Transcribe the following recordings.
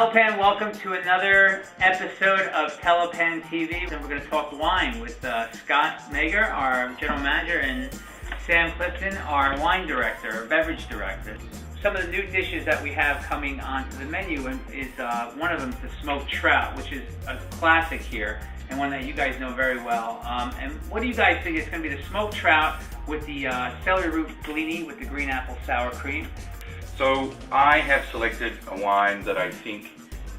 Telepan, welcome to another episode of TelepanTV. And we're going to talk wine with Scott Mayger, our general manager, and Sam Clifton, our wine director, or beverage director. Some of the new dishes that we have coming onto the menu is one of them is the smoked trout, which is a classic here and one that you guys know very well. And what do you guys think? It's going to be the smoked trout with the celery root blini with the green apple sour cream. So I have selected a wine that I think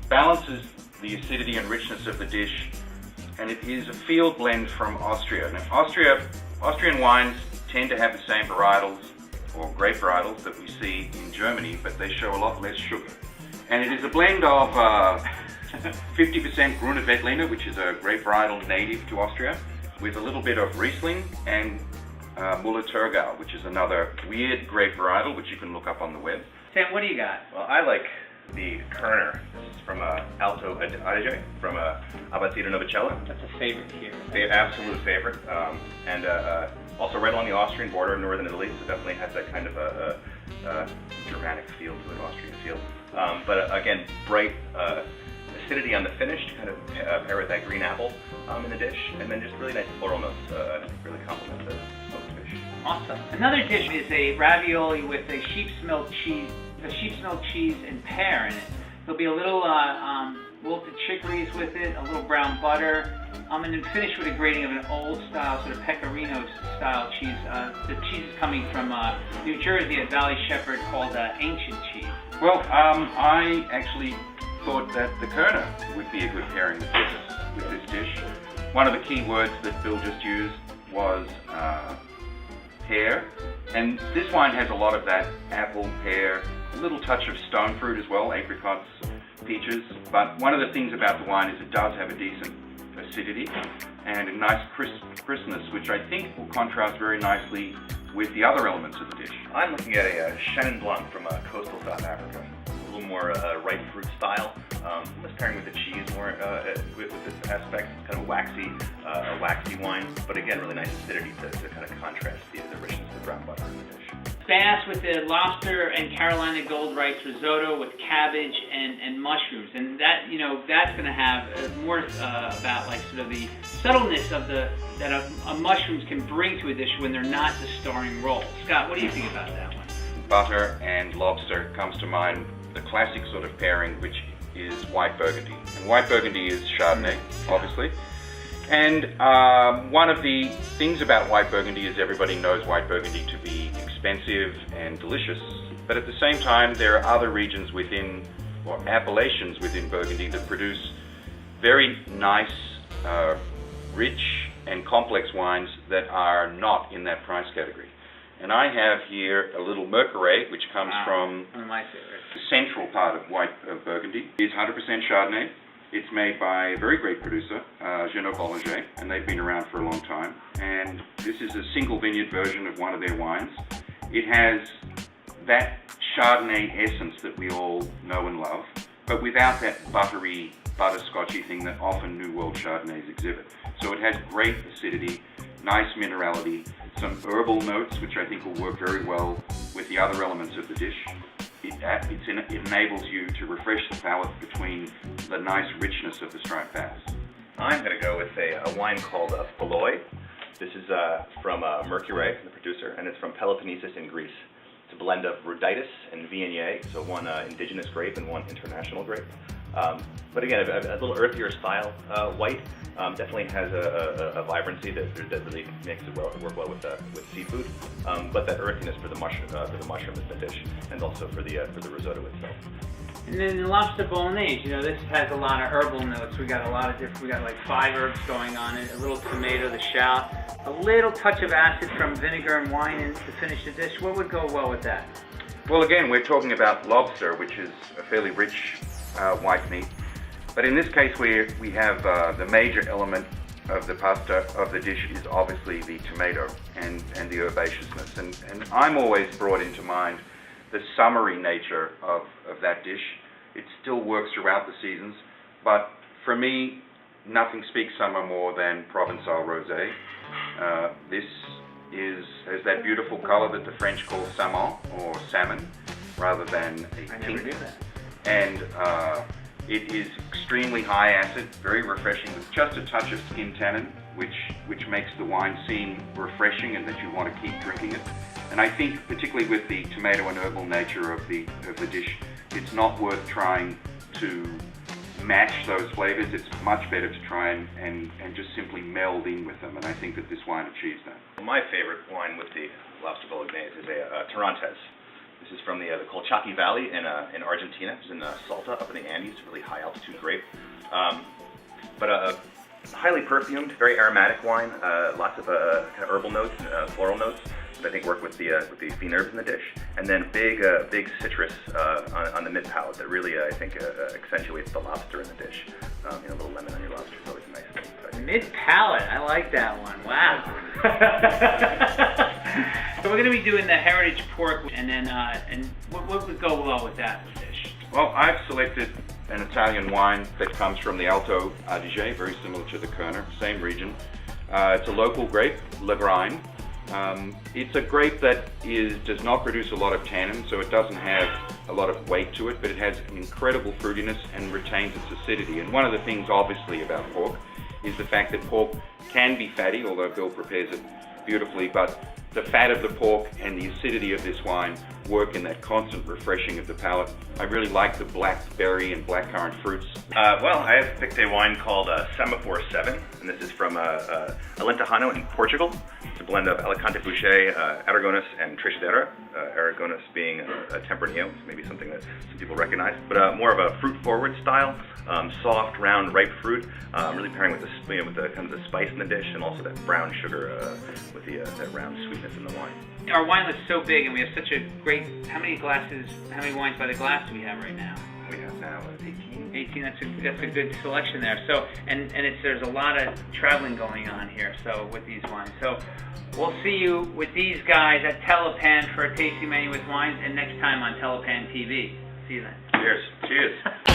balances the acidity and richness of the dish, and it is a field blend from Austria. Now, Austrian wines tend to have the same varietals or grape varietals that we see in Germany, but they show a lot less sugar. And it is a blend of 50% Grüne Veltliner, which is a grape varietal native to Austria, with a little bit of Riesling and Müller-Thurgau, which is another weird grape varietal, which you can look up on the web. Sam, what do you got? Well, I like the Kerner. This is from Alto Adige, from Abbazia Novicella. That's a favorite here. Absolute favorite. And also right along the Austrian border of northern Italy, so definitely has that kind of a Germanic feel to it, Austrian feel. But again, bright acidity on the finish to kind of pair with that green apple in the dish, and then just really nice floral notes. I think really complement the smoked fish. Awesome. Another dish is a ravioli with a sheep's milk cheese and pear in it. There'll be a little wilted chicories with it, a little brown butter, and then finish with a grating of an old style, sort of pecorino style cheese. The cheese is coming from New Jersey at Valley Shepherd called Ancient Cheese. Well, I actually thought that the Kerner would be a good pairing with this dish. One of the key words that Bill just used was pear, and this wine has a lot of that apple, pear, a little touch of stone fruit as well, apricots, peaches. But one of the things about the wine is it does have a decent acidity and a nice crispness, which I think will contrast very nicely with the other elements of the dish. I'm looking at a Chenin Blanc from coastal South Africa. A little more ripe fruit style. Almost pairing with the cheese more with this aspect. It's kind of a waxy wine, but again, really nice acidity to kind of contrast the richness of the brown butter in the dish. Bass with the lobster and Carolina gold rice risotto with cabbage and mushrooms, and that that's going to have more about like sort of the subtleness of that a mushrooms can bring to a dish when they're not the starring role. Scott, what do you think about that one? Butter and lobster comes to mind. The classic sort of pairing, which is white Burgundy, and white Burgundy is Chardonnay, obviously. And one of the things about white Burgundy is everybody knows white Burgundy to be expensive and delicious, but at the same time there are other regions within, or appellations within Burgundy, that produce very nice, rich and complex wines that are not in that price category. And I have here a little Mercurey, which comes from one of my favorites. The central part of Burgundy. It's 100% Chardonnay. It's made by a very great producer, Genot Bollinger, and they've been around for a long time. And this is a single vineyard version of one of their wines. It has that Chardonnay essence that we all know and love, but without that buttery, butterscotchy thing that often New World Chardonnays exhibit. So it has great acidity, nice minerality, some herbal notes, which I think will work very well with the other elements of the dish. It enables you to refresh the palate between the nice richness of the striped bass. I'm going to go with a wine called Phaloi. This is from Mercurey, the producer, and it's from Peloponnesus in Greece. It's a blend of Rhuditis and Viognier, so one indigenous grape and one international grape. But again, a little earthier style white. Definitely has a vibrancy that really makes it work well with seafood. But that earthiness for the mushroom in the dish, and also for the risotto itself. And then the lobster bolognese, this has a lot of herbal notes. We got like 5 herbs going on it, a little tomato, the shallot, a little touch of acid from vinegar and wine to finish the dish. What would go well with that? Well, again, we're talking about lobster, which is a fairly rich white meat. But in this case, we have the major element of the pasta, of the dish, is obviously the tomato and the herbaceousness. And I'm always brought into mind the summery nature of that dish. It still works throughout the seasons, but for me, nothing speaks summer more than Provençal Rosé. This has that beautiful color that the French call salmon, or salmon, rather than a pink. I never knew that. And It is extremely high acid, very refreshing, with just a touch of skin tannin, which makes the wine seem refreshing and that you want to keep drinking it. And I think, particularly with the tomato and herbal nature of the dish, it's not worth trying to match those flavors. It's much better to try and just simply meld in with them, and I think that this wine achieves that. My favorite wine with the lobster bolognese is a Torrontés. This is from the Colchaqui Valley in Argentina. It's in Salta, up in the Andes, really high altitude grape. But a highly perfumed, very aromatic wine, lots of kind of herbal notes, floral notes, that I think work with the phein herbs in the dish. And then big citrus on the mid palate that really, I think, accentuates the lobster in the dish. A little lemon on your lobster is always a nice thing. Mid palate, I like that one. Wow. So we're going to be doing the heritage pork, and then and what would go well with that dish? Well, I've selected an Italian wine that comes from the Alto Adige, very similar to the Kerner, same region. It's a local grape, Levrine. It's a grape that does not produce a lot of tannin, so it doesn't have a lot of weight to it, but it has incredible fruitiness and retains its acidity. And one of the things, obviously, about pork is the fact that pork can be fatty, although Bill prepares it beautifully, but the fat of the pork and the acidity of this wine work in that constant refreshing of the palate. I really like the blackberry and blackcurrant fruits. Well, I have picked a wine called Semaphore 7, and this is from Alentejano in Portugal. It's a blend of Alicante Boucher, Aragonés, and Treixadero. Aragonés being a Tempranillo, so maybe something that some people recognize, but more of a fruit-forward style, soft, round, ripe fruit. Really pairing with the kind of the spice in the dish, and also that brown sugar with that round sweetness in the wine. Our wine list is so big, and we have such a great. How many wines by the glass do we have right now? We have now 18. 18. That's a good selection there. So and there's a lot of traveling going on here. So with these wines, so we'll see you with these guys at Telepan for a tasting menu with wines, and next time on Telepan TV. See you then. Cheers. Cheers.